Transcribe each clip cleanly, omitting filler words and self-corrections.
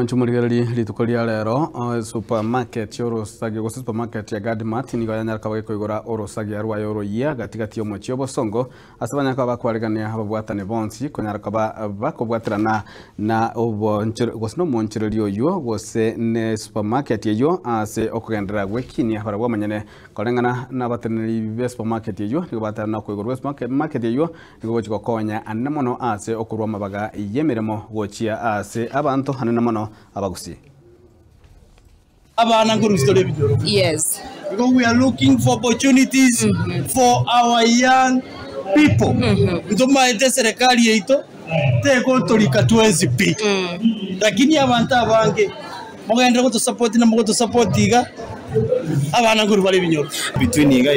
Murigali litukoria lero supermarket yorosagi go supermarket ya Gadmat ni ganya kabaye koigora orosagi arwa yoroya gatigati omo chiobo songo asabanya kwa bakwaregania hababwatane bonsi konyara kaba bakobwatirana na obo gosno monchirelio yo gose ne supermarket yo ase okugendera gwekini habarwa manyane kolengana na bateneri be supermarket yo ni batana koigora supermarket yo ni gochiko konya anamono ase okurwa mabaga yemeremo gochia ase abantu hanena mono abagusi. Yes. Because we are looking for opportunities for our young people. Ndomaete serikali yetu teko tolika tuwezi pi. Lakini abantu abange mugenda ko support na mugo support iga abana nguru bali binyoro between iga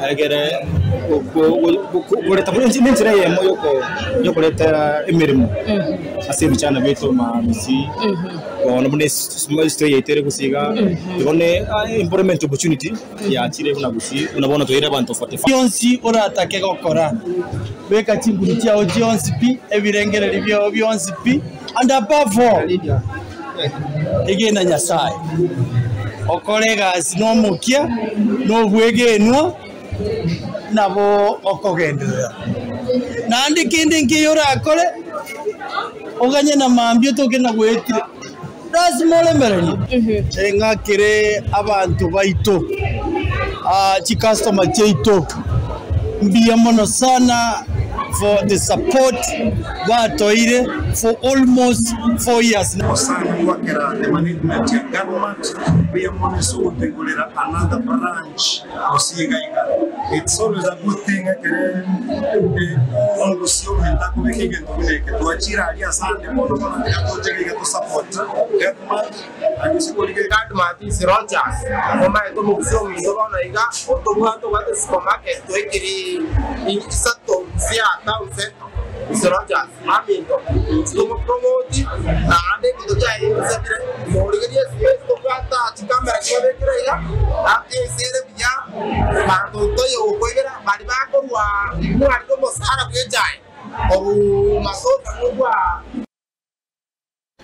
agere kureta burinzi n'inzira yemo yo kureta emirimo asibi cyane beto mabisi bona bune small store yitere gusiga ibone employment opportunity ya chire una gusi unabona toira abantu 45 yonsi ora atake gokora beka chinguru cyao yonsi pi ebirengere byo yonsi pi and above all igenda nyasaye okolega sinomukia no bwegenwa nabo okogendera nandi kindi ngiyora akole oganye na mambyo tokena gwetire dasmole mereni engakire abantu baito chi customer cheito mbiya mono sana for the support watoire for almost 4 years now. The management of government, we are going to another branch. It's always a good thing. Soroja, amigo, estamos promoti, ande que ya hay un ser, morir es esto plata, cámara que ve creia, a ese ya, para todo yo voy a mariba con wa, no algo más árabe ya, o masota con wa,